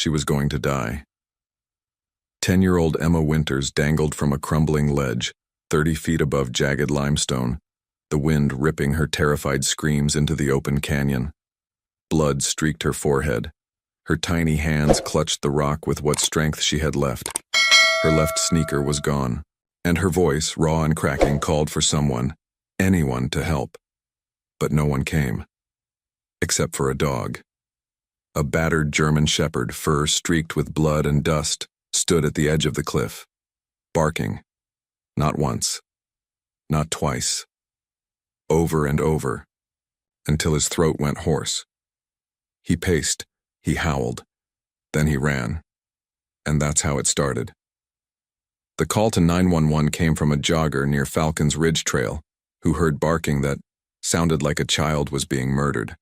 She was going to die. 10-year-old Emma Winters dangled from a crumbling ledge, 30 feet above jagged limestone, the wind ripping her terrified screams into the open canyon. Blood streaked her forehead. Her tiny hands clutched the rock with what strength she had left. Her left sneaker was gone, and her voice, raw and cracking, called for someone, anyone, to help. But no one came. Except for a dog. A battered German shepherd, fur streaked with blood and dust, stood at the edge of the cliff, barking. Not once. Not twice. Over and over, until his throat went hoarse. He paced, he howled, then he ran. And that's how it started. The call to 911 came from a jogger near Falcons Ridge Trail, who heard barking that sounded like a child was being murdered.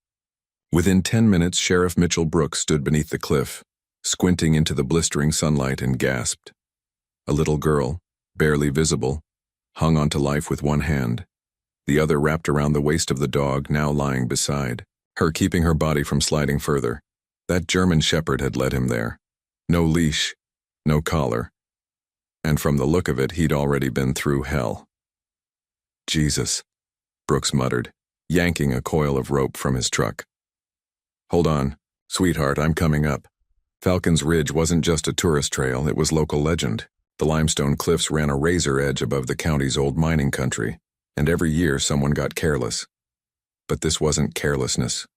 Within 10 minutes, Sheriff Mitchell Brooks stood beneath the cliff, squinting into the blistering sunlight, and gasped. A little girl, barely visible, hung onto life with one hand, the other wrapped around the waist of the dog now lying beside her, keeping her body from sliding further. That German shepherd had led him there. No leash, no collar. And from the look of it, he'd already been through hell. Jesus, Brooks muttered, yanking a coil of rope from his truck. Hold on, sweetheart, I'm coming up. Falcons Ridge wasn't just a tourist trail, it was local legend. The limestone cliffs ran a razor edge above the county's old mining country, and every year someone got careless. But this wasn't carelessness.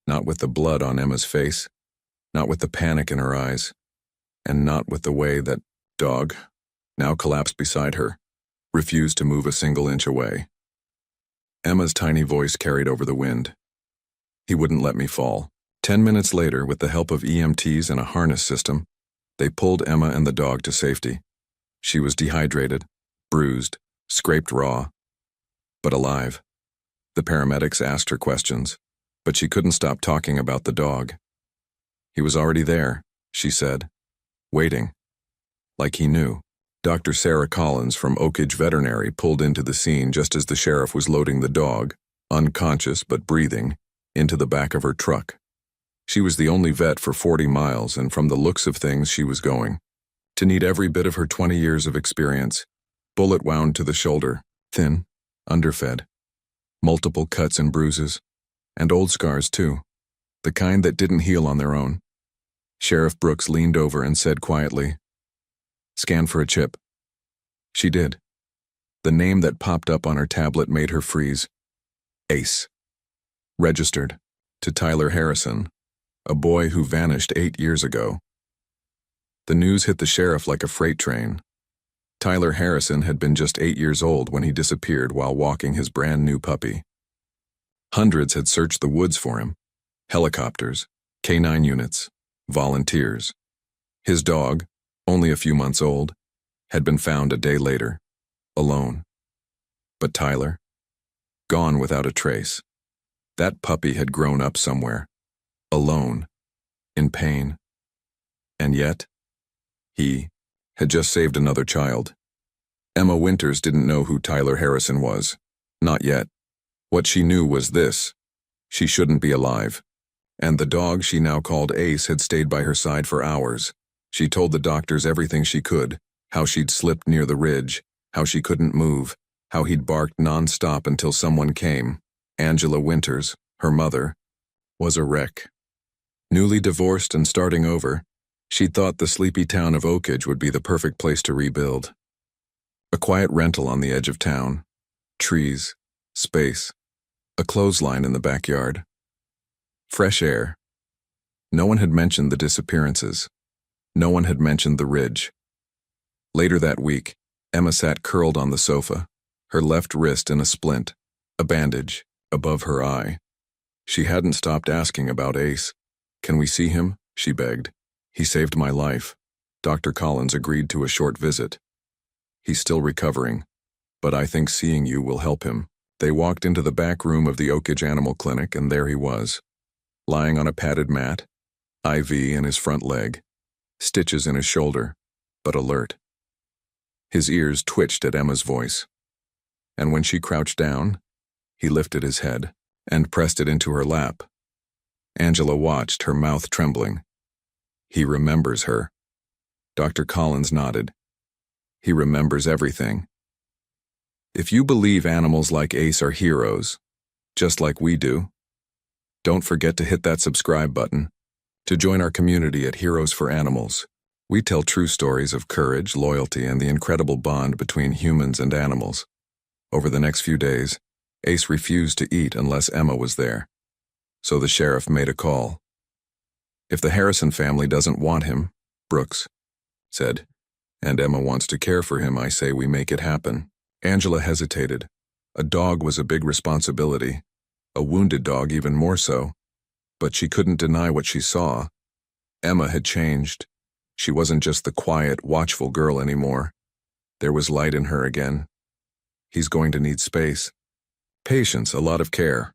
Not with the blood on Emma's face, not with the panic in her eyes, and not with the way that dog, now collapsed beside her, refused to move a single inch away. Emma's tiny voice carried over the wind. He wouldn't let me fall. 10 minutes later, with the help of EMTs and a harness system, they pulled Emma and the dog to safety. She was dehydrated, bruised, scraped raw, but alive. The paramedics asked her questions, but she couldn't stop talking about the dog. He was already there, she said, waiting. Like he knew. Dr. Sarah Collins from Oakage Veterinary pulled into the scene just as the sheriff was loading the dog, unconscious but breathing, into the back of her truck. She was the only vet for 40 miles, and from the looks of things she was going to need every bit of her 20 years of experience. Bullet wound to the shoulder, thin, underfed. Multiple cuts and bruises, and old scars too, the kind that didn't heal on their own. Sheriff Brooks leaned over and said quietly, "Scan for a chip." She did. The name that popped up on her tablet made her freeze. Ace. Registered to Tyler Harrison, a boy who vanished 8 years ago. The news hit the sheriff like a freight train. Tyler Harrison had been just 8 years old when he disappeared while walking his brand new puppy. Hundreds had searched the woods for him. Helicopters, K9 units, volunteers. His dog, only a few months old, had been found a day later, alone. But Tyler? Gone without a trace. That puppy had grown up somewhere, alone, in pain. And yet, he had just saved another child. Emma Winters didn't know who Tyler Harrison was. Not yet. What she knew was this: she shouldn't be alive. And the dog she now called Ace had stayed by her side for hours. She told the doctors everything she could, how she'd slipped near the ridge, how she couldn't move, how he'd barked non-stop until someone came. Angela Winters, her mother, was a wreck. Newly divorced and starting over, she thought the sleepy town of Oakage would be the perfect place to rebuild. A quiet rental on the edge of town, trees, space, a clothesline in the backyard. Fresh air. No one had mentioned the disappearances. No one had mentioned the ridge. Later that week, Emma sat curled on the sofa, her left wrist in a splint, a bandage, above her eye. She hadn't stopped asking about Ace. "Can we see him?" she begged. "He saved my life." Dr. Collins agreed to a short visit. "He's still recovering, but I think seeing you will help him." They walked into the back room of the Oakage Animal Clinic, and there he was, lying on a padded mat, IV in his front leg, stitches in his shoulder, but alert. His ears twitched at Emma's voice, and when she crouched down, he lifted his head and pressed it into her lap. Angela watched, her mouth trembling. He remembers her. Dr. Collins nodded. He remembers everything. If you believe animals like Ace are heroes, just like we do, don't forget to hit that subscribe button to join our community at Heroes for Animals. We tell true stories of courage, loyalty, and the incredible bond between humans and animals. Over the next few days, Ace refused to eat unless Emma was there, so the sheriff made a call. If the Harrison family doesn't want him, Brooks said, and Emma wants to care for him, I say we make it happen. Angela hesitated. A dog was a big responsibility, a wounded dog even more so, but she couldn't deny what she saw. Emma had changed. She wasn't just the quiet, watchful girl anymore. There was light in her again. He's going to need space. Patience, a lot of care.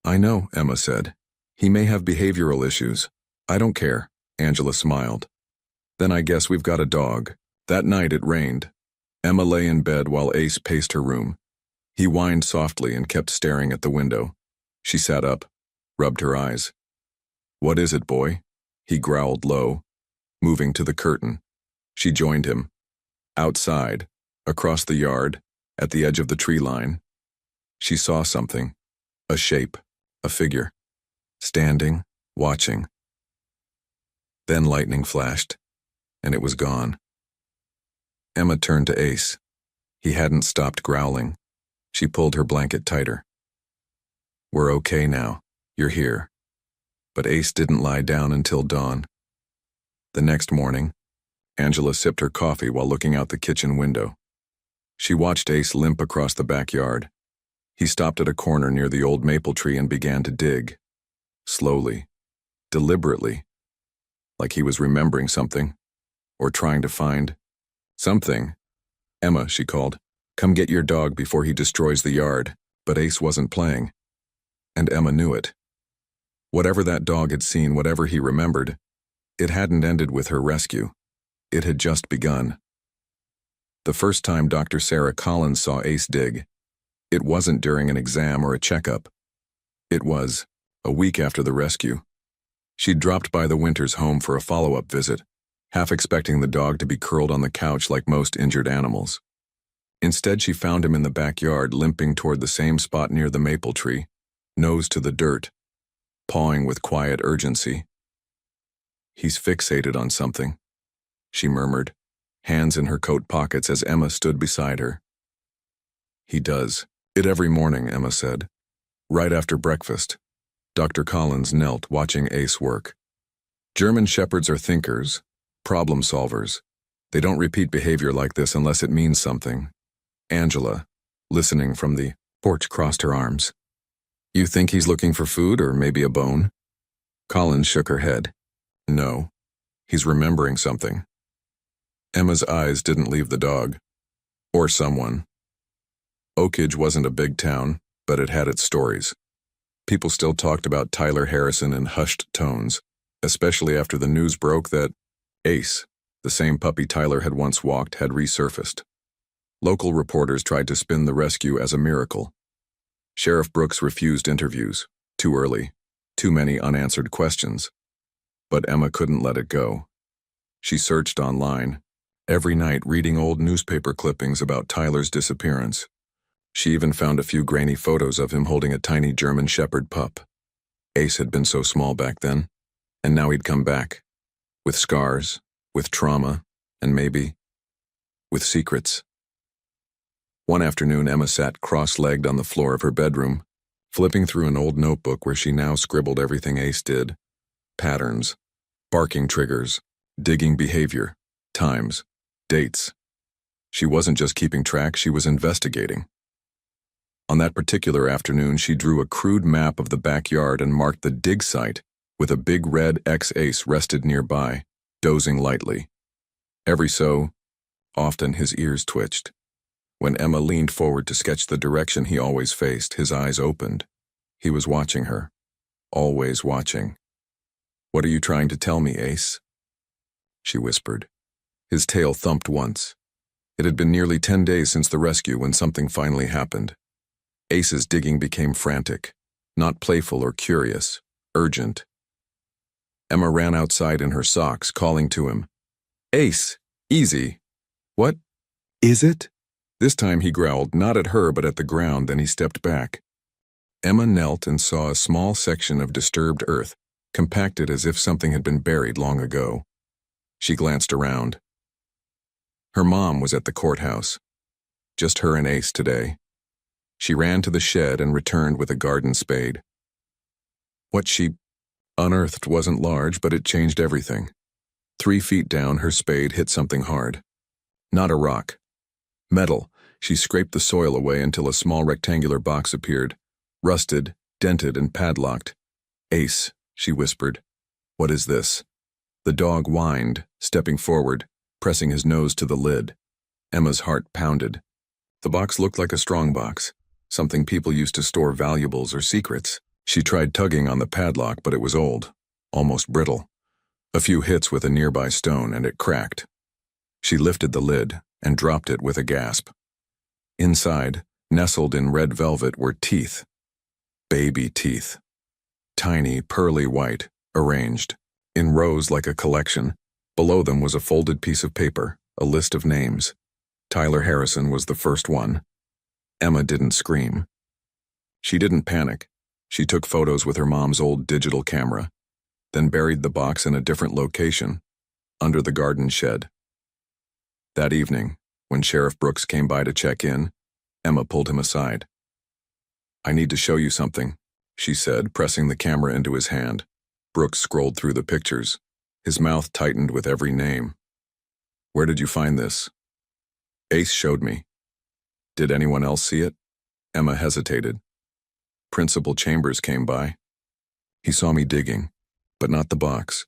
I know, Emma said. He may have behavioral issues. I don't care, Angela smiled. Then I guess we've got a dog. That night it rained. Emma lay in bed while Ace paced her room. He whined softly and kept staring at the window. She sat up, rubbed her eyes. What is it, boy? He growled low, moving to the curtain. She joined him. Outside, across the yard, at the edge of the tree line, she saw something. A shape, a figure. Standing, watching. Then lightning flashed, and it was gone. Emma turned to Ace. He hadn't stopped growling. She pulled her blanket tighter. We're okay now. You're here. But Ace didn't lie down until dawn. The next morning, Angela sipped her coffee while looking out the kitchen window. She watched Ace limp across the backyard. He stopped at a corner near the old maple tree and began to dig. Slowly, deliberately, like he was remembering something, or trying to find something. Emma, she called, come get your dog before he destroys the yard. But Ace wasn't playing. And Emma knew it. Whatever that dog had seen, whatever he remembered, it hadn't ended with her rescue. It had just begun. The first time Dr. Sarah Collins saw Ace dig, it wasn't during an exam or a checkup. It was a week after the rescue. She'd dropped by the Winters' home for a follow-up visit, half expecting the dog to be curled on the couch like most injured animals. Instead, she found him in the backyard, limping toward the same spot near the maple tree, nose to the dirt, pawing with quiet urgency. He's fixated on something, she murmured, hands in her coat pockets as Emma stood beside her. He does it every morning, Emma said. Right after breakfast, Dr. Collins knelt, watching Ace work. German Shepherds are thinkers, problem solvers. They don't repeat behavior like this unless it means something. Angela, listening from the porch, crossed her arms. You think he's looking for food or maybe a bone? Collins shook her head. No, he's remembering something. Emma's eyes didn't leave the dog. Or someone. Oakage wasn't a big town, but it had its stories. People still talked about Tyler Harrison in hushed tones, especially after the news broke that Ace, the same puppy Tyler had once walked, had resurfaced. Local reporters tried to spin the rescue as a miracle. Sheriff Brooks refused interviews. Too early. Too many unanswered questions. But Emma couldn't let it go. She searched online, every night reading old newspaper clippings about Tyler's disappearance. She even found a few grainy photos of him holding a tiny German Shepherd pup. Ace had been so small back then, and now he'd come back. With scars, with trauma, and maybe with secrets. One afternoon, Emma sat cross-legged on the floor of her bedroom, flipping through an old notebook where she now scribbled everything Ace did. Patterns, barking triggers, digging behavior, times, dates. She wasn't just keeping track, she was investigating. On that particular afternoon, she drew a crude map of the backyard and marked the dig site with a big red X. Ace rested nearby, dozing lightly. Every so often his ears twitched. When Emma leaned forward to sketch the direction he always faced, his eyes opened. He was watching her, always watching. What are you trying to tell me, Ace? She whispered. His tail thumped once. It had been nearly 10 days since the rescue when something finally happened. Ace's digging became frantic, not playful or curious, urgent. Emma ran outside in her socks, calling to him. Ace, easy. What is it? This time he growled, not at her but at the ground, then he stepped back. Emma knelt and saw a small section of disturbed earth, compacted as if something had been buried long ago. She glanced around. Her mom was at the courthouse. Just her and Ace today. She ran to the shed and returned with a garden spade. What she unearthed wasn't large, but it changed everything. 3 feet down, her spade hit something hard. Not a rock. Metal. She scraped the soil away until a small rectangular box appeared, rusted, dented, and padlocked. Ace, she whispered. What is this? The dog whined, stepping forward, pressing his nose to the lid. Emma's heart pounded. The box looked like a strong box, something people used to store valuables or secrets. She tried tugging on the padlock, but it was old, almost brittle. A few hits with a nearby stone, and it cracked. She lifted the lid and dropped it with a gasp. Inside, nestled in red velvet, were teeth. Baby teeth. Tiny, pearly white, arranged, in rows like a collection. Below them was a folded piece of paper, a list of names. Tyler Harrison was the first one. Emma didn't scream. She didn't panic. She took photos with her mom's old digital camera, then buried the box in a different location, under the garden shed. That evening, when Sheriff Brooks came by to check in, Emma pulled him aside. I need to show you something, she said, pressing the camera into his hand. Brooks scrolled through the pictures. His mouth tightened with every name. Where did you find this? Ace showed me. Did anyone else see it? Emma hesitated. Principal Chambers came by. He saw me digging, but not the box.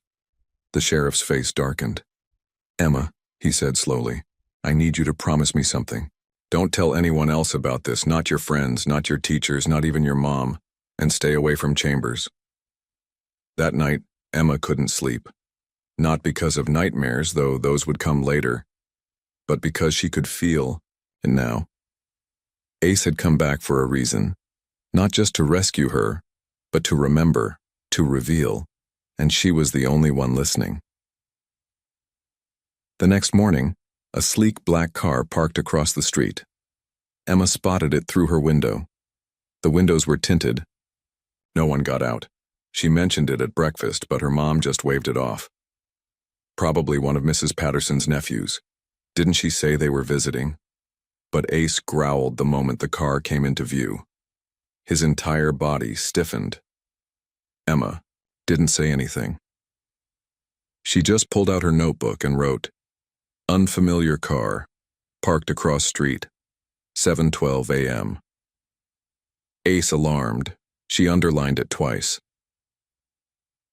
The sheriff's face darkened. Emma, he said slowly, I need you to promise me something. Don't tell anyone else about this, not your friends, not your teachers, not even your mom, and stay away from Chambers. That night, Emma couldn't sleep. Not because of nightmares, though those would come later, but because she could feel, and now. Ace had come back for a reason, not just to rescue her, but to remember, to reveal, and she was the only one listening. The next morning, a sleek black car parked across the street. Emma spotted it through her window. The windows were tinted. No one got out. She mentioned it at breakfast, but her mom just waved it off. Probably one of Mrs. Patterson's nephews. Didn't she say they were visiting? But Ace growled the moment the car came into view. His entire body stiffened. Emma didn't say anything. She just pulled out her notebook and wrote, Unfamiliar car, parked across street, 7:12 a.m. Ace alarmed. She underlined it twice.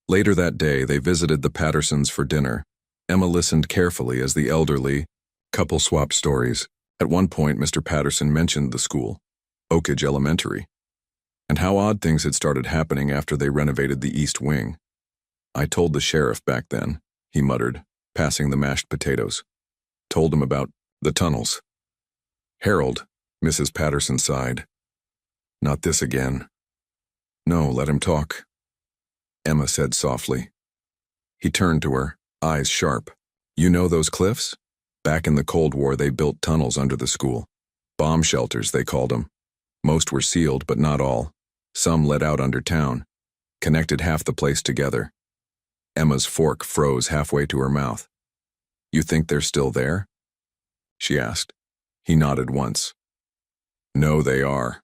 Later that day, they visited the Pattersons for dinner. Emma listened carefully as the elderly couple swapped stories. At one point, Mr. Patterson mentioned the school, Oak Ridge Elementary, and how odd things had started happening after they renovated the East Wing. I told the sheriff back then, he muttered, passing the mashed potatoes. Told him about the tunnels. Harold, Mrs. Patterson sighed. Not this again. No, let him talk, Emma said softly. He turned to her, eyes sharp. You know those cliffs? Back in the Cold War, they built tunnels under the school. Bomb shelters, they called them. Most were sealed, but not all. Some led out under town, connected half the place together. Emma's fork froze halfway to her mouth. You think they're still there? She asked. He nodded once. No, they are.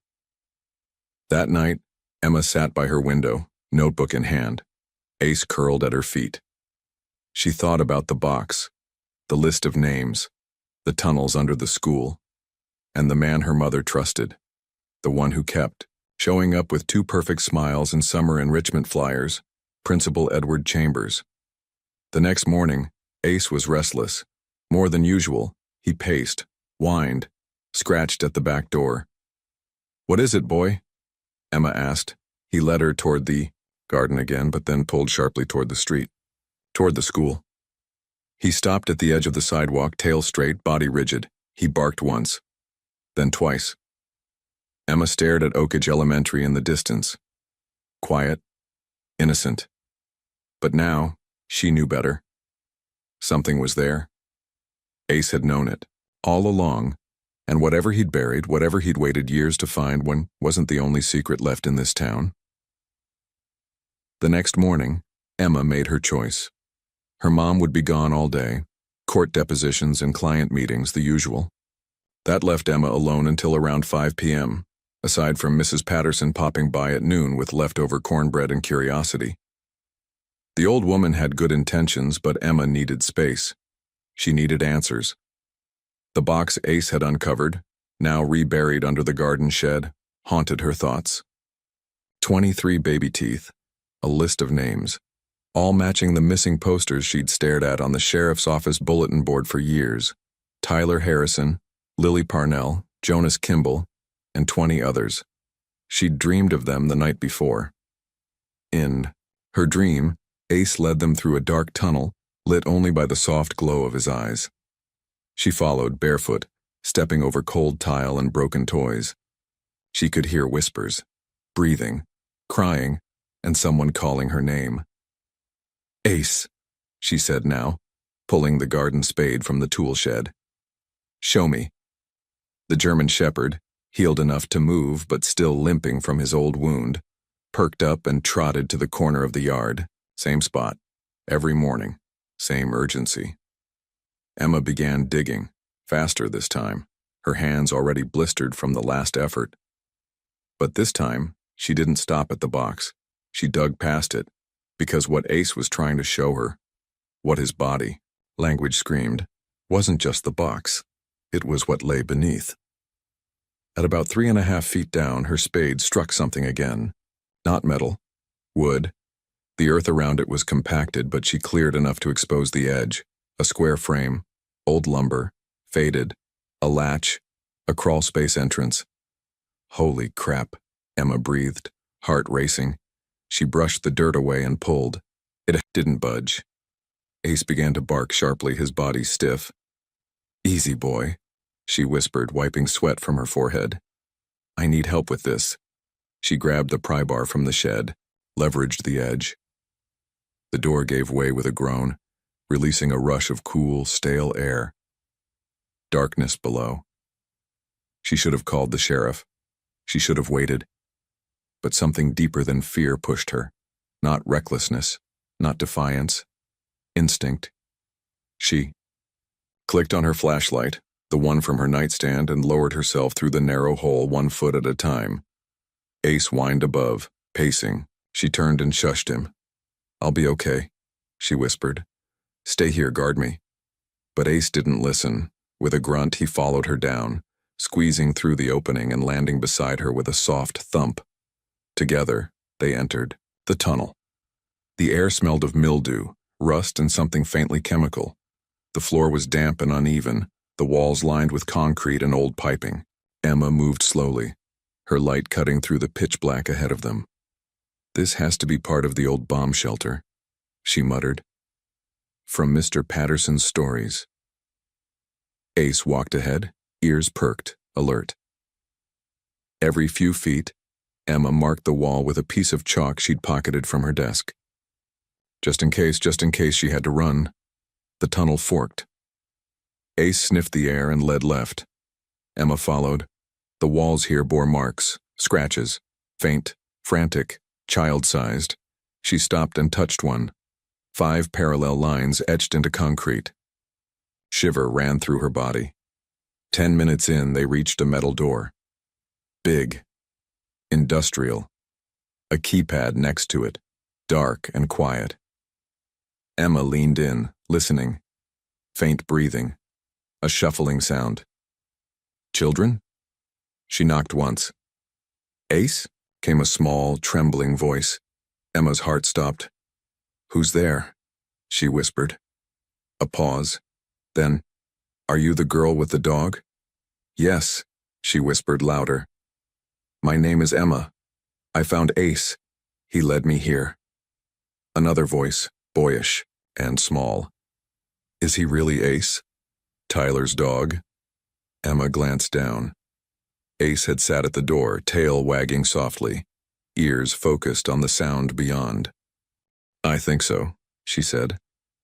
That night, Emma sat by her window, notebook in hand. Ace curled at her feet. She thought about the box, the list of names, the tunnels under the school, and the man her mother trusted, the one who kept, showing up with 2 perfect smiles and summer enrichment flyers, Principal Edward Chambers. The next morning, Ace was restless. More than usual, he paced, whined, scratched at the back door. What is it, boy? Emma asked. He led her toward the garden again, but then pulled sharply toward the street, toward the school. He stopped at the edge of the sidewalk, tail straight, body rigid. He barked once, then twice. Emma stared at Oak Ridge Elementary in the distance. Quiet, innocent. But now, she knew better. Something was there. Ace had known it, all along, and whatever he'd buried, whatever he'd waited years to find, wasn't the only secret left in this town. The next morning, Emma made her choice. Her mom would be gone all day, court depositions and client meetings, the usual. That left Emma alone until around 5 p.m., aside from Mrs. Patterson popping by at noon with leftover cornbread and curiosity. The old woman had good intentions, but Emma needed space. She needed answers. The box Ace had uncovered, now reburied under the garden shed, haunted her thoughts. 23 baby teeth, a list of names, all matching the missing posters she'd stared at on the sheriff's office bulletin board for years. Tyler Harrison, Lily Parnell, Jonas Kimball, and 20 others. She'd dreamed of them the night before. In her dream, Ace led them through a dark tunnel, lit only by the soft glow of his eyes. She followed, barefoot, stepping over cold tile and broken toys. She could hear whispers, breathing, crying, and someone calling her name. "Ace," she said now, pulling the garden spade from the tool shed. "Show me." The German shepherd, healed enough to move but still limping from his old wound, perked up and trotted to the corner of the yard, same spot, every morning, same urgency. Emma began digging, faster this time, her hands already blistered from the last effort. But this time, she didn't stop at the box. She dug past it, because what Ace was trying to show her, what his body, language screamed, wasn't just the box. It was what lay beneath. At about 3.5 feet down, her spade struck something again. Not metal, wood. The earth around it was compacted, but she cleared enough to expose the edge. A square frame, old lumber, faded, a latch, a crawl space entrance. Holy crap, Emma breathed, heart racing. She brushed the dirt away and pulled. It didn't budge. Ace began to bark sharply, his body stiff. "Easy, boy," she whispered, wiping sweat from her forehead. "I need help with this." She grabbed the pry bar from the shed, leveraged the edge. The door gave way with a groan, releasing a rush of cool, stale air. Darkness below. She should have called the sheriff. She should have waited. But something deeper than fear pushed her. Not recklessness, not defiance. Instinct. She clicked on her flashlight, the one from her nightstand, and lowered herself through the narrow hole 1 foot at a time. Ace whined above, pacing. She turned and shushed him. "I'll be okay," she whispered. "Stay here, guard me." But Ace didn't listen. With a grunt, he followed her down, squeezing through the opening and landing beside her with a soft thump. Together, they entered the tunnel. The air smelled of mildew, rust, and something faintly chemical. The floor was damp and uneven, the walls lined with concrete and old piping. Emma moved slowly, her light cutting through the pitch black ahead of them. "This has to be part of the old bomb shelter," she muttered. From Mr. Patterson's stories. Ace walked ahead, ears perked, alert. Every few feet, Emma marked the wall with a piece of chalk she'd pocketed from her desk. Just in case she had to run. The tunnel forked. Ace sniffed the air and led left. Emma followed. The walls here bore marks, scratches, faint, frantic, child-sized. She stopped and touched one. 5 parallel lines etched into concrete. Shiver ran through her body. 10 minutes in, they reached a metal door. Big. Industrial. A keypad next to it, dark and quiet. Emma leaned in, listening. Faint breathing. A shuffling sound. "Children?" She knocked once. "Ace?" came a small, trembling voice. Emma's heart stopped. "Who's there?" she whispered. A pause. Then, "Are you the girl with the dog?" "Yes," she whispered louder. "My name is Emma. I found Ace. He led me here." Another voice, boyish and small. "Is he really Ace? Tyler's dog?" Emma glanced down. Ace had sat at the door, tail wagging softly, ears focused on the sound beyond. "I think so," she said.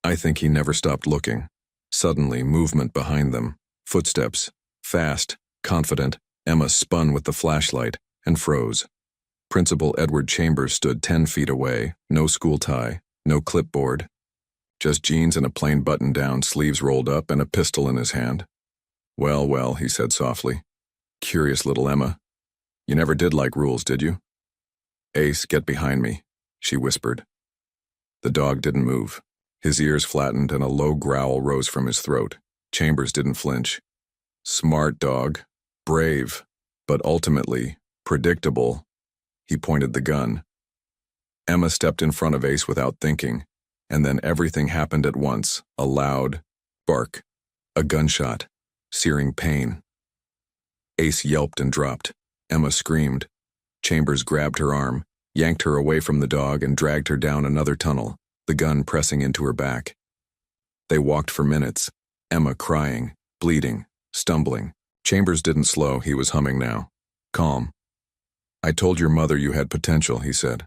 I think he never stopped looking. Suddenly, movement behind them. Footsteps. Fast, confident. Emma spun with the flashlight and froze. Principal Edward Chambers stood 10 feet away, no school tie, no clipboard. Just jeans and a plain button-down, sleeves rolled up, and a pistol in his hand. Well, well, he said softly. Curious little Emma. You never did like rules, did you? Ace, get behind me, she whispered. The dog didn't move. His ears flattened and a low growl rose from his throat. Chambers didn't flinch. Smart dog. Brave. But ultimately, predictable. He pointed the gun. Emma stepped in front of Ace without thinking, and then everything happened at once. A loud bark. A gunshot. Searing pain. Ace yelped and dropped. Emma screamed. Chambers grabbed her arm, yanked her away from the dog, and dragged her down another tunnel, the gun pressing into her back. They walked for minutes, Emma crying, bleeding, stumbling. Chambers didn't slow, he was humming now. Calm. I told your mother you had potential, he said.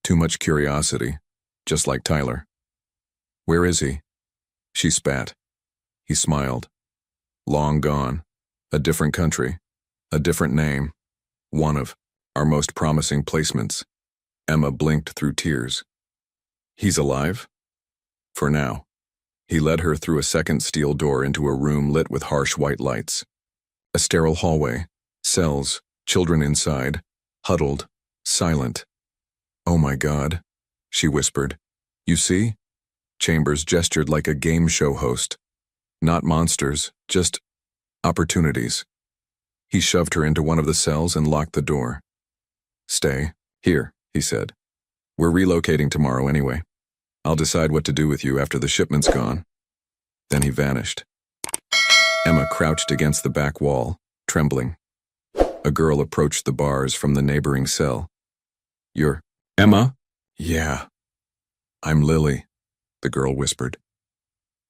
Too much curiosity, just like Tyler. Where is he? She spat. He smiled. Long gone. A different country. A different name. One of our most promising placements. Emma blinked through tears. He's alive? For now. He led her through a second steel door into a room lit with harsh white lights. A sterile hallway, cells, children inside, huddled, silent. Oh my God, she whispered. You see? Chambers gestured like a game show host. Not monsters, just opportunities. He shoved her into one of the cells and locked the door. Stay here, he said. We're relocating tomorrow anyway. I'll decide what to do with you after the shipment's gone. Then he vanished. Emma crouched against the back wall, trembling. A girl approached the bars from the neighboring cell. You're Emma? Yeah. I'm Lily, the girl whispered.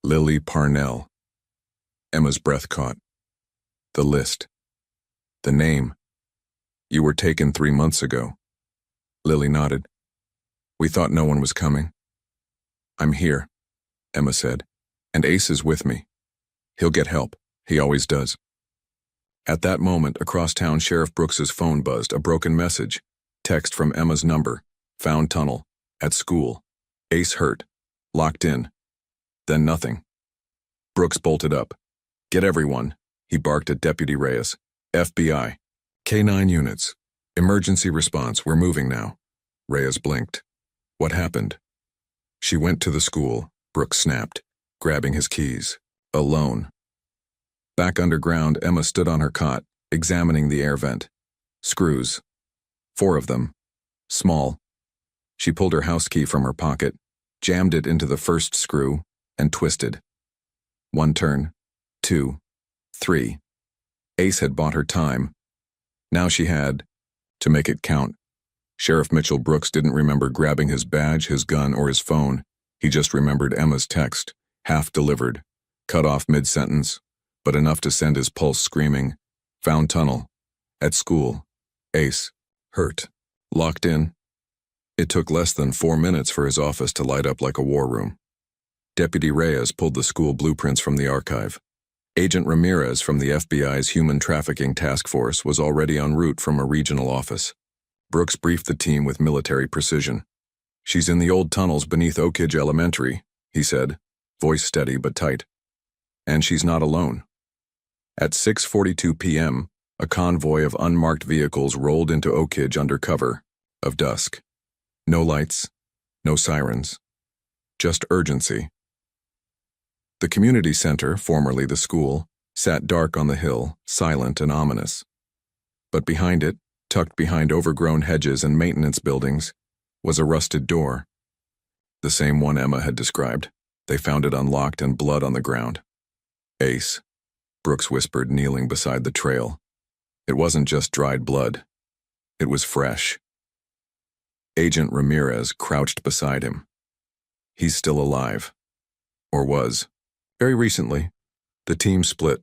Lily Parnell. Emma's breath caught. The list. The name. You were taken 3 months ago. Lily nodded. We thought no one was coming. I'm here, Emma said, and Ace is with me. He'll get help. He always does. At that moment, across town, Sheriff Brooks's phone buzzed, a broken message. Text from Emma's number. Found tunnel. At school. Ace hurt. Locked in. Then nothing. Brooks bolted up. Get everyone, he barked at Deputy Reyes. FBI. K9 units. Emergency response, we're moving now. Reyes blinked. What happened? She went to the school, Brooks snapped, grabbing his keys. Alone. Back underground, Emma stood on her cot, examining the air vent. Screws. 4 of them. Small. She pulled her house key from her pocket, jammed it into the first screw, and twisted. 1 turn. 2. 3. Ace had bought her time. Now she had to make it count. Sheriff Mitchell Brooks didn't remember grabbing his badge, his gun, or his phone. He just remembered Emma's text, half delivered, cut off mid-sentence, but enough to send his pulse screaming. Found tunnel. At school. Ace. Hurt. Locked in. It took less than 4 minutes for his office to light up like a war room. Deputy Reyes pulled the school blueprints from the archive. Agent Ramirez from the FBI's Human Trafficking Task Force was already en route from a regional office. Brooks briefed the team with military precision. She's in the old tunnels beneath Oak Ridge Elementary, he said, voice steady but tight. And she's not alone. At 6:42 p.m., a convoy of unmarked vehicles rolled into Oak Ridge under cover of dusk. No lights, no sirens, just urgency. The community center, formerly the school, sat dark on the hill, silent and ominous. But behind it, tucked behind overgrown hedges and maintenance buildings, was a rusted door. The same one Emma had described. They found it unlocked and blood on the ground. Ace, Brooks whispered, kneeling beside the trail. It wasn't just dried blood. It was fresh. Agent Ramirez crouched beside him. He's still alive. Or was. Very recently, the team split.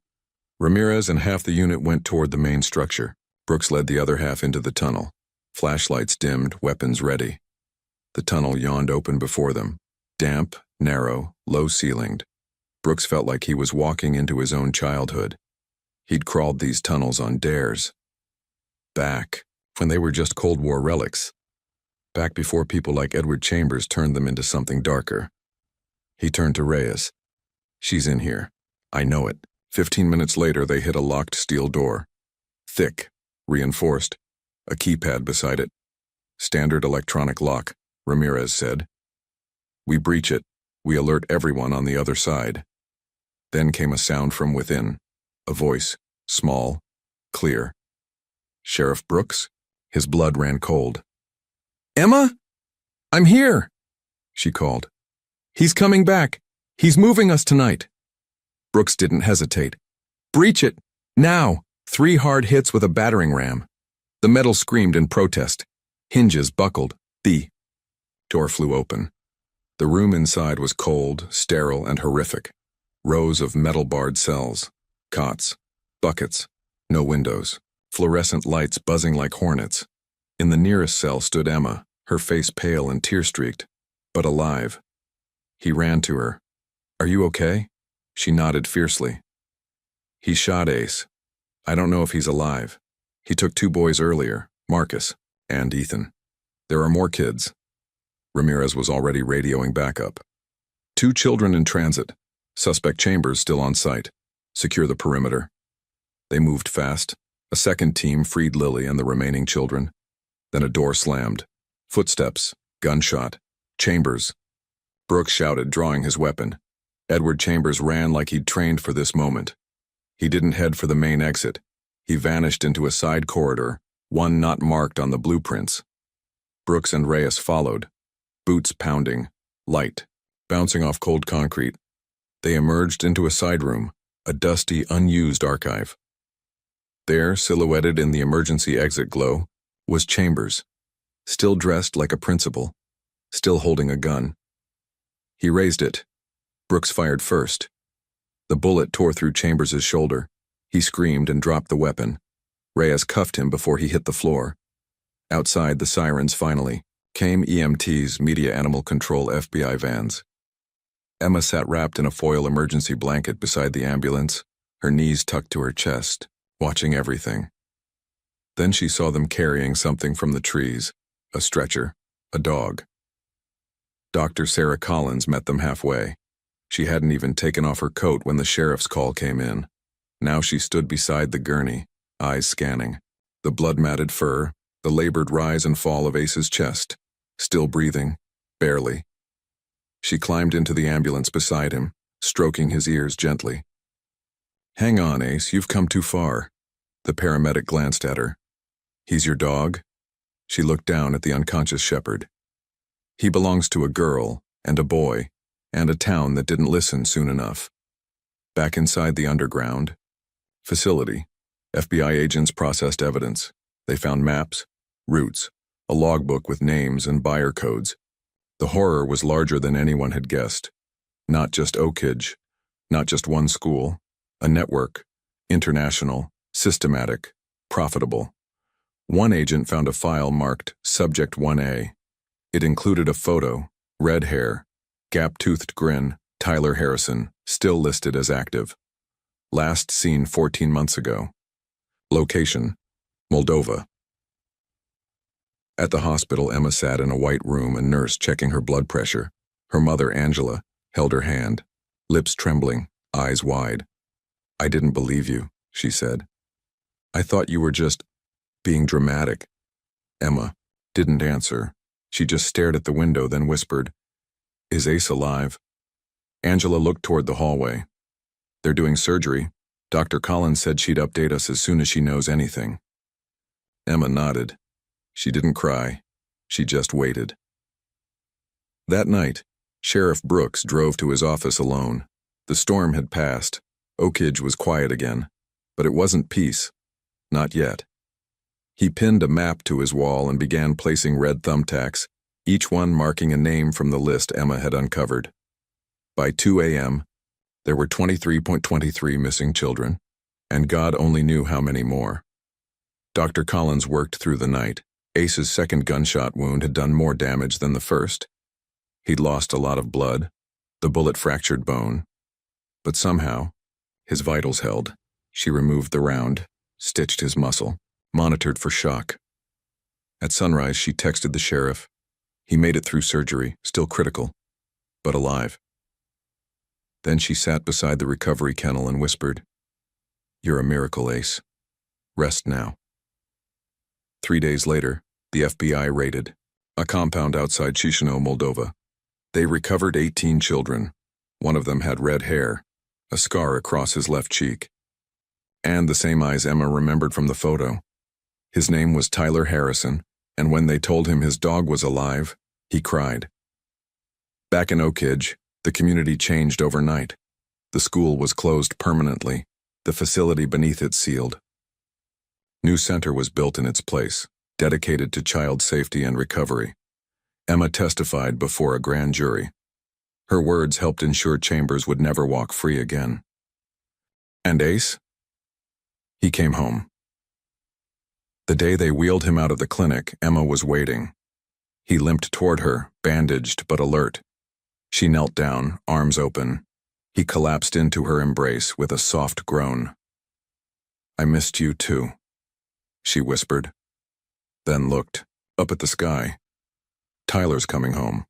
Ramirez and half the unit went toward the main structure. Brooks led the other half into the tunnel. Flashlights dimmed, weapons ready. The tunnel yawned open before them. Damp, narrow, low-ceilinged. Brooks felt like he was walking into his own childhood. He'd crawled these tunnels on dares. Back, when they were just Cold War relics. Back before people like Edward Chambers turned them into something darker. He turned to Reyes. "She's in here. I know it." 15 minutes later, they hit a locked steel door. Thick, reinforced, a keypad beside it. "Standard electronic lock," Ramirez said. "We breach it. We alert everyone on the other side." Then came a sound from within. A voice, small, clear. "Sheriff Brooks?" His blood ran cold. "Emma? I'm here," she called. "He's coming back. He's moving us tonight." Brooks didn't hesitate. "Breach it! Now!" 3 hard hits with a battering ram. The metal screamed in protest. Hinges buckled. The door flew open. The room inside was cold, sterile, and horrific. Rows of metal-barred cells. Cots. Buckets. No windows. Fluorescent lights buzzing like hornets. In the nearest cell stood Emma, her face pale and tear-streaked, but alive. He ran to her. "Are you okay?" She nodded fiercely. "He shot Ace. I don't know if he's alive. He took 2 boys earlier, Marcus and Ethan. There are more kids." Ramirez was already radioing backup. 2 children in transit. Suspect Chambers still on site. Secure the perimeter." They moved fast. A second team freed Lily and the remaining children. Then a door slammed. Footsteps. Gunshot. Chambers. Brooks shouted, drawing his weapon. Edward Chambers ran like he'd trained for this moment. He didn't head for the main exit. He vanished into a side corridor, one not marked on the blueprints. Brooks and Reyes followed. Boots pounding. Light. Bouncing off cold concrete. They emerged into a side room, a dusty, unused archive. There, silhouetted in the emergency exit glow, was Chambers, still dressed like a principal, still holding a gun. He raised it. Brooks fired first. The bullet tore through Chambers' shoulder. He screamed and dropped the weapon. Reyes cuffed him before he hit the floor. Outside, the sirens finally came. EMTs, Media Animal Control FBI vans. Emma sat wrapped in a foil emergency blanket beside the ambulance, her knees tucked to her chest, watching everything. Then she saw them carrying something from the trees, a stretcher, a dog. Dr. Sarah Collins met them halfway. She hadn't even taken off her coat when the sheriff's call came in. Now she stood beside the gurney, eyes scanning. The blood-matted fur, the labored rise and fall of Ace's chest. Still breathing, barely. She climbed into the ambulance beside him, stroking his ears gently. "Hang on, Ace, you've come too far." The paramedic glanced at her. "He's your dog?" She looked down at the unconscious shepherd. "He belongs to a girl, and a boy, and a town that didn't listen soon enough." Back inside the underground facility, FBI agents processed evidence. They found maps, routes, a logbook with names and buyer codes. The horror was larger than anyone had guessed. Not just Oakridge, not just one school, a network, international, systematic, profitable. One agent found a file marked Subject 1A. It included a photo, red hair, gap-toothed grin, Tyler Harrison, still listed as active. Last seen 14 months ago. Location, Moldova. At the hospital, Emma sat in a white room, a nurse checking her blood pressure. Her mother, Angela, held her hand, lips trembling, eyes wide. "I didn't believe you," she said. "I thought you were just being dramatic." Emma didn't answer. She just stared at the window, then whispered, "Is Ace alive?" Angela looked toward the hallway. "They're doing surgery. Dr. Collins said she'd update us as soon as she knows anything." Emma nodded. She didn't cry. She just waited. That night, Sheriff Brooks drove to his office alone. The storm had passed. Oakridge was quiet again. But it wasn't peace. Not yet. He pinned a map to his wall and began placing red thumbtacks, each one marking a name from the list Emma had uncovered. By 2 a.m., there were 23.23 missing children, and God only knew how many more. Dr. Collins worked through the night. Ace's second gunshot wound had done more damage than the first. He'd lost a lot of blood, the bullet fractured bone, but somehow, his vitals held. She removed the round, stitched his muscle, monitored for shock. At sunrise, she texted the sheriff. He made it through surgery, still critical, but alive. Then she sat beside the recovery kennel and whispered, "You're a miracle, Ace. Rest now." 3 days later, the FBI raided a compound outside Chisinau, Moldova. They recovered 18 children. One of them had red hair, a scar across his left cheek, and the same eyes Emma remembered from the photo. His name was Tyler Harrison, and when they told him his dog was alive, he cried. Back in Oakridge, the community changed overnight. The school was closed permanently, the facility beneath it sealed. New center was built in its place, dedicated to child safety and recovery. Emma testified before a grand jury. Her words helped ensure Chambers would never walk free again. And Ace? He came home. The day they wheeled him out of the clinic, Emma was waiting. He limped toward her, bandaged but alert. She knelt down, arms open. He collapsed into her embrace with a soft groan. "I missed you too," she whispered, then looked up at the sky. Tyler's coming home.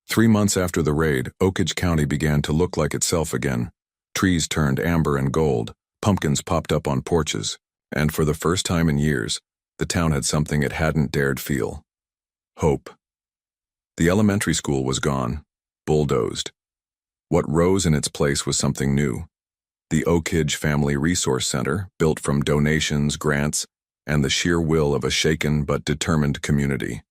3 months after the raid, Oakridge County began to look like itself again. Trees turned amber and gold, pumpkins popped up on porches, and for the first time in years, the town had something it hadn't dared feel. Hope. The elementary school was gone, bulldozed. What rose in its place was something new. The Oakridge Family Resource Center, built from donations, grants, and the sheer will of a shaken but determined community.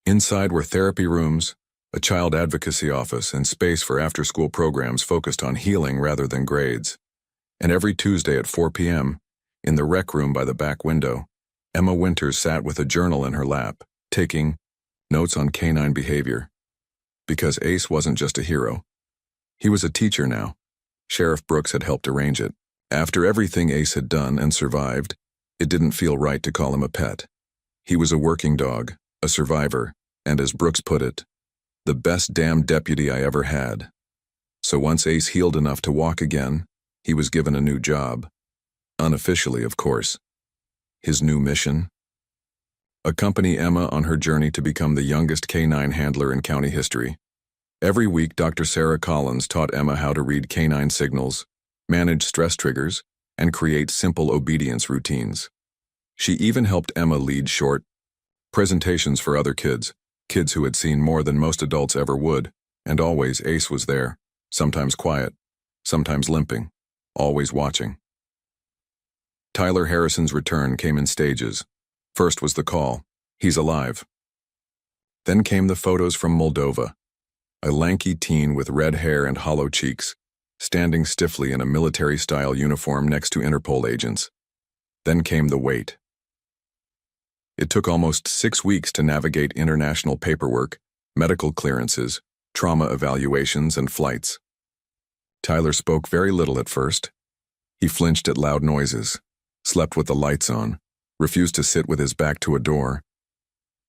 Inside were therapy rooms, a child advocacy office, and space for after-school programs focused on healing rather than grades. And every Tuesday at 4 p.m., in the rec room by the back window, Emma Winters sat with a journal in her lap, taking notes on canine behavior. Because Ace wasn't just a hero. He was a teacher now. Sheriff Brooks had helped arrange it. After everything Ace had done and survived, it didn't feel right to call him a pet. He was a working dog, a survivor, and as Brooks put it, the best damn deputy I ever had. So once Ace healed enough to walk again, he was given a new job. Unofficially, of course. His new mission? Accompany Emma on her journey to become the youngest canine handler in county history. Every week, Dr. Sarah Collins taught Emma how to read canine signals, manage stress triggers, and create simple obedience routines. She even helped Emma lead short presentations for other kids who had seen more than most adults ever would, and always Ace was there, sometimes quiet, sometimes limping, always watching. Tyler Harrison's return came in stages. First was the call, "He's alive." Then came the photos from Moldova, a lanky teen with red hair and hollow cheeks, standing stiffly in a military-style uniform next to Interpol agents. Then came the wait. It took almost 6 weeks to navigate international paperwork, medical clearances, trauma evaluations, and flights. Tyler spoke very little at first. He flinched at loud noises, slept with the lights on, refused to sit with his back to a door.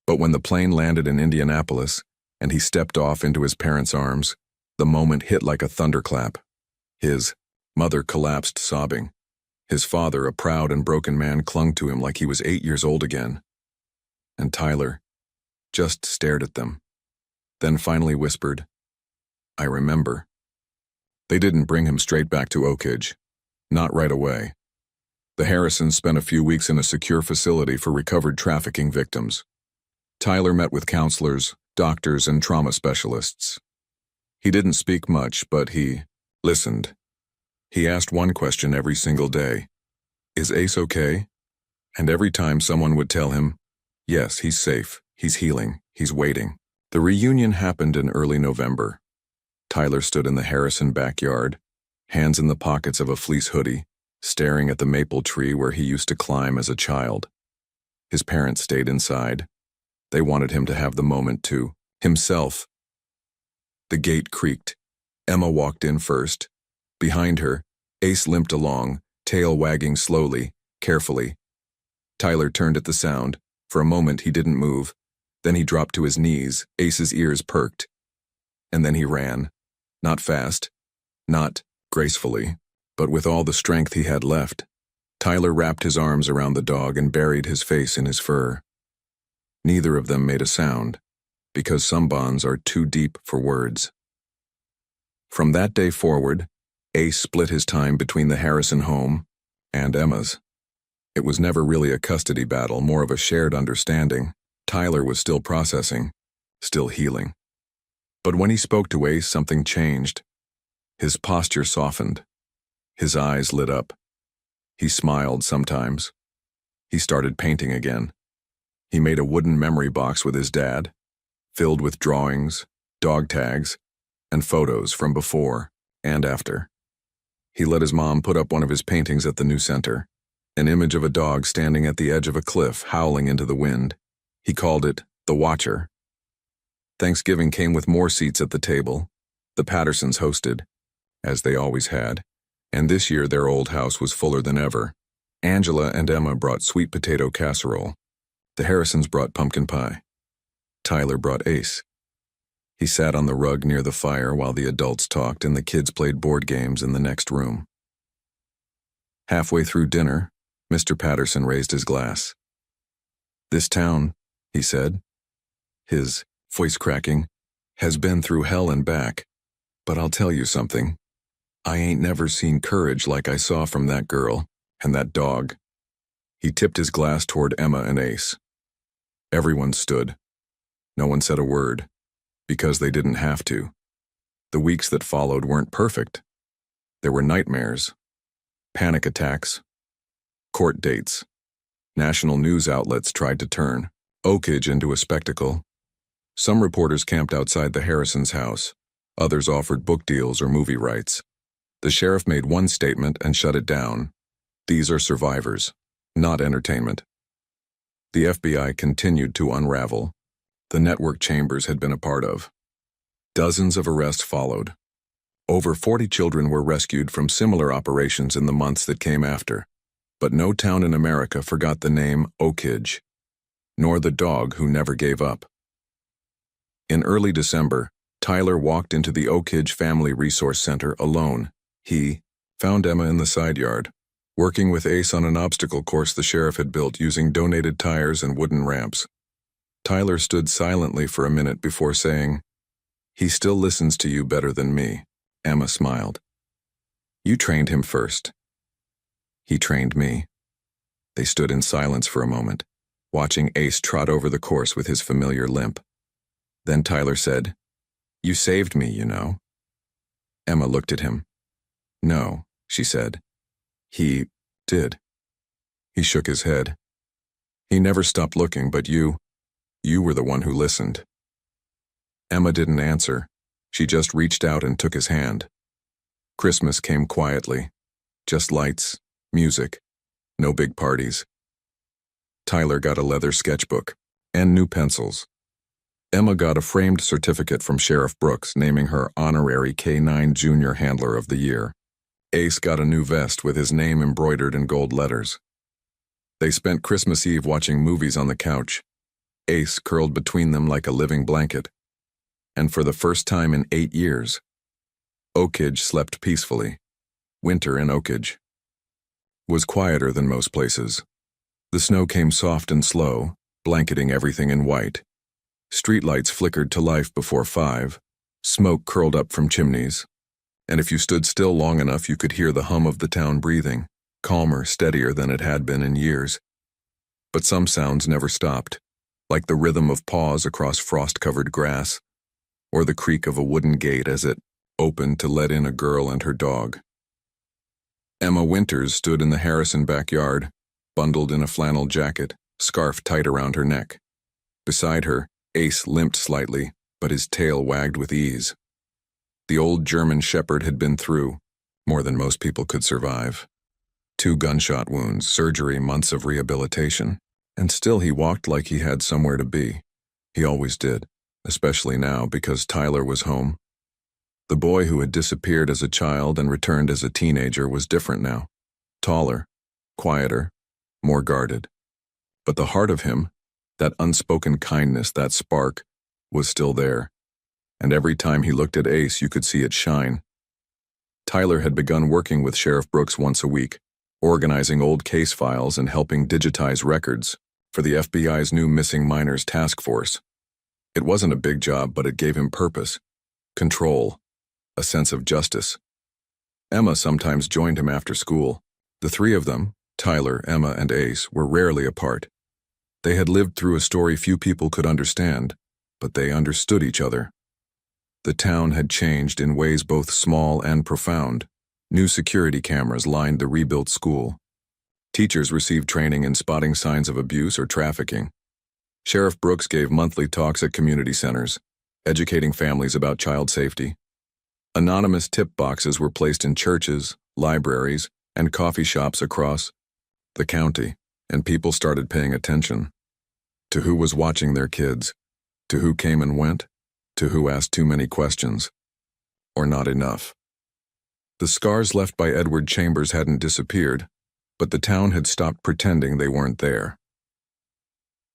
But when the plane landed in Indianapolis, and he stepped off into his parents' arms, the moment hit like a thunderclap. His mother collapsed sobbing. His father, a proud and broken man, clung to him like he was 8 years old again. And Tyler just stared at them, then finally whispered, "I remember." They didn't bring him straight back to Oakridge. Not right away. The Harrisons spent a few weeks in a secure facility for recovered trafficking victims. Tyler met with counselors, doctors, and trauma specialists. He didn't speak much, but he listened. He asked one question every single day. "Is Ace okay?" And every time someone would tell him, "Yes, he's safe, he's healing, he's waiting." The reunion happened in early November. Tyler stood in the Harrison backyard, hands in the pockets of a fleece hoodie, staring at the maple tree where he used to climb as a child. His parents stayed inside. They wanted him to have the moment to himself. The gate creaked. Emma walked in first. Behind her, Ace limped along, tail wagging slowly, carefully. Tyler turned at the sound. For a moment he didn't move. Then he dropped to his knees, Ace's ears perked. And then he ran. Not fast, not gracefully, but with all the strength he had left. Tyler wrapped his arms around the dog and buried his face in his fur. Neither of them made a sound, because some bonds are too deep for words. From that day forward, Ace split his time between the Harrison home and Emma's. It was never really a custody battle, more of a shared understanding. Tyler was still processing, still healing. But when he spoke to Ace, something changed. His posture softened. His eyes lit up. He smiled sometimes. He started painting again. He made a wooden memory box with his dad, filled with drawings, dog tags, and photos from before and after. He let his mom put up one of his paintings at the new center, an image of a dog standing at the edge of a cliff, howling into the wind. He called it The Watcher. Thanksgiving came with more seats at the table. The Pattersons hosted, as they always had, and this year their old house was fuller than ever. Angela and Emma brought sweet potato casserole. The Harrisons brought pumpkin pie. Tyler brought Ace. He sat on the rug near the fire while the adults talked and the kids played board games in the next room. Halfway through dinner, Mr. Patterson raised his glass. "This town," he said, his voice cracking, "has been through hell and back. But I'll tell you something. I ain't never seen courage like I saw from that girl and that dog." He tipped his glass toward Emma and Ace. Everyone stood. No one said a word, because they didn't have to. The weeks that followed weren't perfect. There were nightmares, panic attacks, court dates. National news outlets tried to turn Oakage into a spectacle. Some reporters camped outside the Harrisons' house. Others offered book deals or movie rights. The sheriff made one statement and shut it down. These are survivors, not entertainment. The FBI continued to unravel the network Chambers had been a part of. Dozens of arrests followed. Over 40 children were rescued from similar operations in the months that came after. But no town in America forgot the name Oakage, nor the dog who never gave up. In early December, Tyler walked into the Oakage Family Resource Center alone. He found Emma in the side yard, working with Ace on an obstacle course the sheriff had built using donated tires and wooden ramps. Tyler stood silently for a minute before saying, "He still listens to you better than me." Emma smiled. "You trained him first." "He trained me." They stood in silence for a moment, watching Ace trot over the course with his familiar limp. Then Tyler said, "You saved me, you know." Emma looked at him. "No," she said. "He did." He shook his head. "He never stopped looking, but you were the one who listened." Emma didn't answer. She just reached out and took his hand. Christmas came quietly. Just lights, music, no big parties. Tyler got a leather sketchbook and new pencils. Emma got a framed certificate from Sheriff Brooks naming her honorary K-9 Junior Handler of the Year. Ace got a new vest with his name embroidered in gold letters. They spent Christmas Eve watching movies on the couch, Ace curled between them like a living blanket. And for the first time in 8 years, Oakage slept peacefully. Winter in Oakage was quieter than most places. The snow came soft and slow, blanketing everything in white. Streetlights flickered to life before 5, smoke curled up from chimneys. And if you stood still long enough, you could hear the hum of the town breathing, calmer, steadier than it had been in years. But some sounds never stopped, like the rhythm of paws across frost-covered grass, or the creak of a wooden gate as it opened to let in a girl and her dog. Emma Winters stood in the Harrison backyard, bundled in a flannel jacket, scarf tight around her neck. Beside her, Ace limped slightly, but his tail wagged with ease. The old German shepherd had been through more than most people could survive. 2 gunshot wounds, surgery, months of rehabilitation, and still he walked like he had somewhere to be. He always did, especially now because Tyler was home. The boy who had disappeared as a child and returned as a teenager was different now. Taller, quieter, more guarded. But the heart of him, That unspoken kindness, that spark, was still there. And every time he looked at Ace, you could see it shine. Tyler had begun working with Sheriff Brooks once a week, organizing old case files and helping digitize records for the FBI's new Missing Minors Task Force. It wasn't a big job, but it gave him purpose, control, a sense of justice. Emma sometimes joined him after school. The three of them, Tyler, Emma, and Ace, were rarely apart. They had lived through a story few people could understand, but they understood each other. The town had changed in ways both small and profound. New security cameras lined the rebuilt school. Teachers received training in spotting signs of abuse or trafficking. Sheriff Brooks gave monthly talks at community centers, educating families about child safety. Anonymous tip boxes were placed in churches, libraries, and coffee shops across the county, and people started paying attention to who was watching their kids, to who came and went, to who asked too many questions, or not enough. The scars left by Edward Chambers hadn't disappeared, but the town had stopped pretending they weren't there.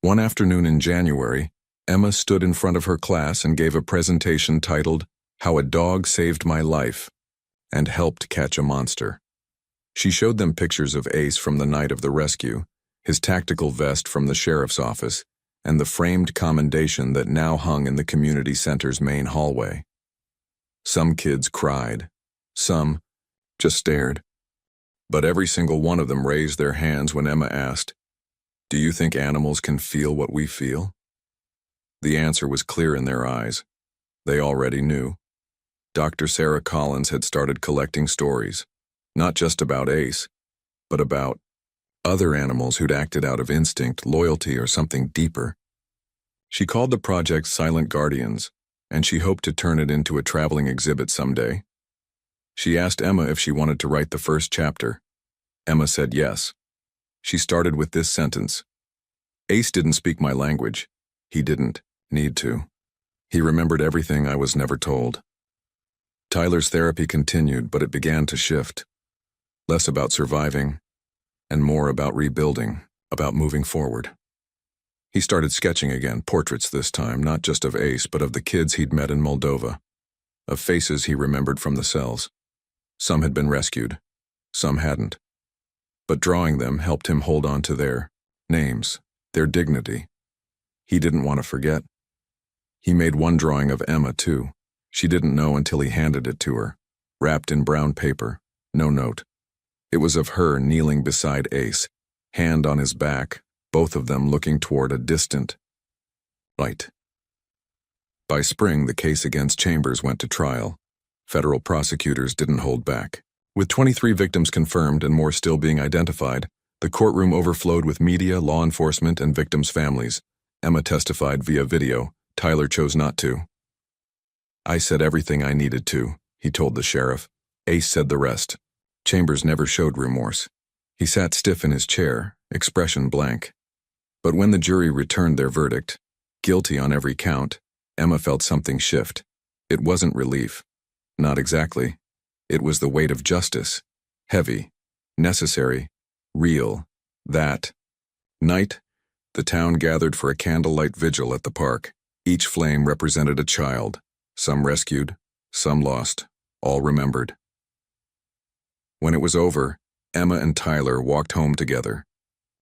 One afternoon in January, Emma stood in front of her class and gave a presentation titled, "How a Dog Saved My Life and Helped Catch a Monster." She showed them pictures of Ace from the night of the rescue, his tactical vest from the sheriff's office, and the framed commendation that now hung in the community center's main hallway. Some kids cried. Some just stared. But every single one of them raised their hands when Emma asked, "Do you think animals can feel what we feel?" The answer was clear in their eyes. They already knew. Dr. Sarah Collins had started collecting stories, not just about Ace, but about other animals who'd acted out of instinct, loyalty, or something deeper. She called the project Silent Guardians, and she hoped to turn it into a traveling exhibit someday. She asked Emma if she wanted to write the first chapter. Emma said yes. She started with this sentence: "Ace didn't speak my language. He didn't need to. He remembered everything I was never told." Tyler's therapy continued, but it began to shift. Less about surviving, and more about rebuilding, about moving forward. He started sketching again, portraits this time, not just of Ace, but of the kids he'd met in Moldova, of faces he remembered from the cells. Some had been rescued, some hadn't. But drawing them helped him hold on to their names, their dignity. He didn't want to forget. He made one drawing of Emma, too. She didn't know until he handed it to her, wrapped in brown paper, no note. It was of her kneeling beside Ace, hand on his back, both of them looking toward a distant light. By spring, the case against Chambers went to trial. Federal prosecutors didn't hold back. With 23 victims confirmed and more still being identified, the courtroom overflowed with media, law enforcement, and victims' families. Emma testified via video. Tyler chose not to. "I said everything I needed to," he told the sheriff. Ace said the rest. Chambers never showed remorse. He sat stiff in his chair, expression blank. But when the jury returned their verdict, guilty on every count, Emma felt something shift. It wasn't relief. Not exactly. It was the weight of justice. Heavy, necessary, real. That night, the town gathered for a candlelight vigil at the park. Each flame represented a child. Some rescued, some lost, all remembered. When it was over, Emma and Tyler walked home together.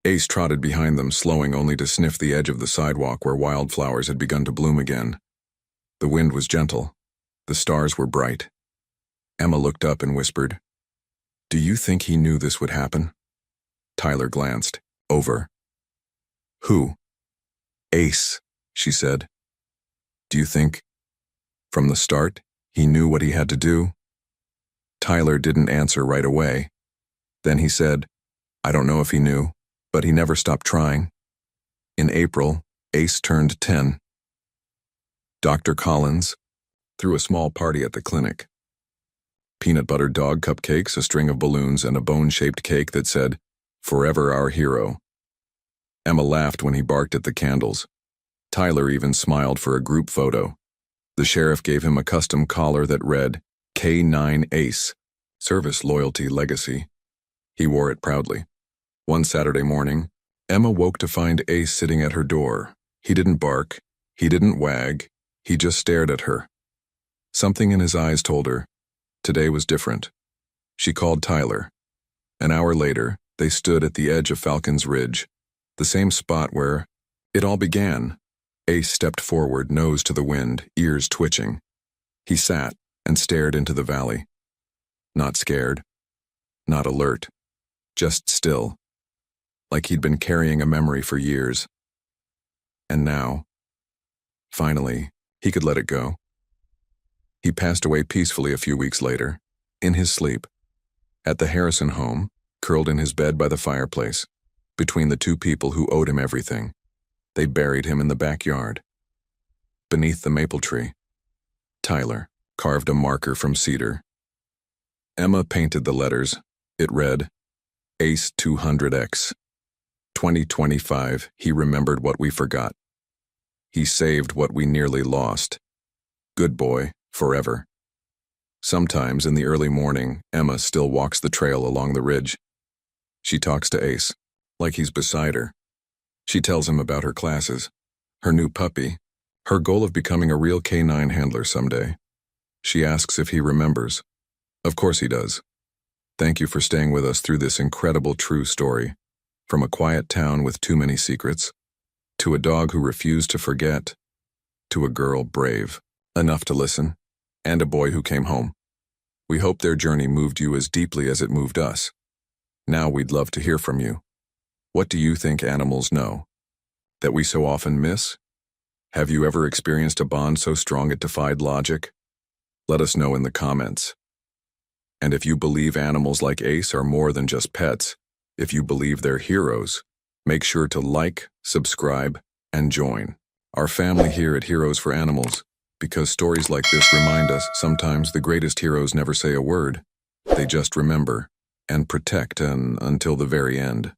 Ace trotted behind them, slowing only to sniff the edge of the sidewalk where wildflowers had begun to bloom again. The wind was gentle. The stars were bright. Emma looked up and whispered, "Do you think he knew this would happen?" Tyler glanced. Over. "Who?" "Ace," she said. "Do you think, from the start, he knew what he had to do?" Tyler didn't answer right away. Then he said, "I don't know if he knew, but he never stopped trying." In April, Ace turned 10. Dr. Collins threw a small party at the clinic. Peanut butter dog cupcakes, a string of balloons, and a bone-shaped cake that said, "Forever our hero." Emma laughed when he barked at the candles. Tyler even smiled for a group photo. The sheriff gave him a custom collar that read, K9 Ace, Service, Loyalty, Legacy. He wore it proudly. One Saturday morning, Emma woke to find Ace sitting at her door. He didn't bark. He didn't wag. He just stared at her. Something in his eyes told her today was different. She called Tyler. An hour later, they stood at the edge of Falcon's Ridge, the same spot where it all began. Ace stepped forward, nose to the wind, ears twitching. He sat and stared into the valley. Not scared, not alert, just still, like he'd been carrying a memory for years. And now, finally, he could let it go. He passed away peacefully a few weeks later, in his sleep, at the Harrison home, curled in his bed by the fireplace, between the two people who owed him everything. They buried him in the backyard. Beneath the maple tree, Tyler carved a marker from cedar. Emma painted the letters. It read, Ace 200X. 2025, he remembered what we forgot. He saved what we nearly lost. Good boy, forever. Sometimes in the early morning, Emma still walks the trail along the ridge. She talks to Ace, like he's beside her. She tells him about her classes, her new puppy, her goal of becoming a real canine handler someday. She asks if he remembers. Of course he does. Thank you for staying with us through this incredible true story. From a quiet town with too many secrets, to a dog who refused to forget, to a girl brave enough to listen, and a boy who came home. We hope their journey moved you as deeply as it moved us. Now we'd love to hear from you. What do you think animals know that we so often miss? Have you ever experienced a bond so strong it defied logic? Let us know in the comments. And if you believe animals like Ace are more than just pets, if you believe they're heroes, make sure to like, subscribe, and join our family here at Heroes for Animals, because stories like this remind us sometimes the greatest heroes never say a word. They just remember and protect until the very end.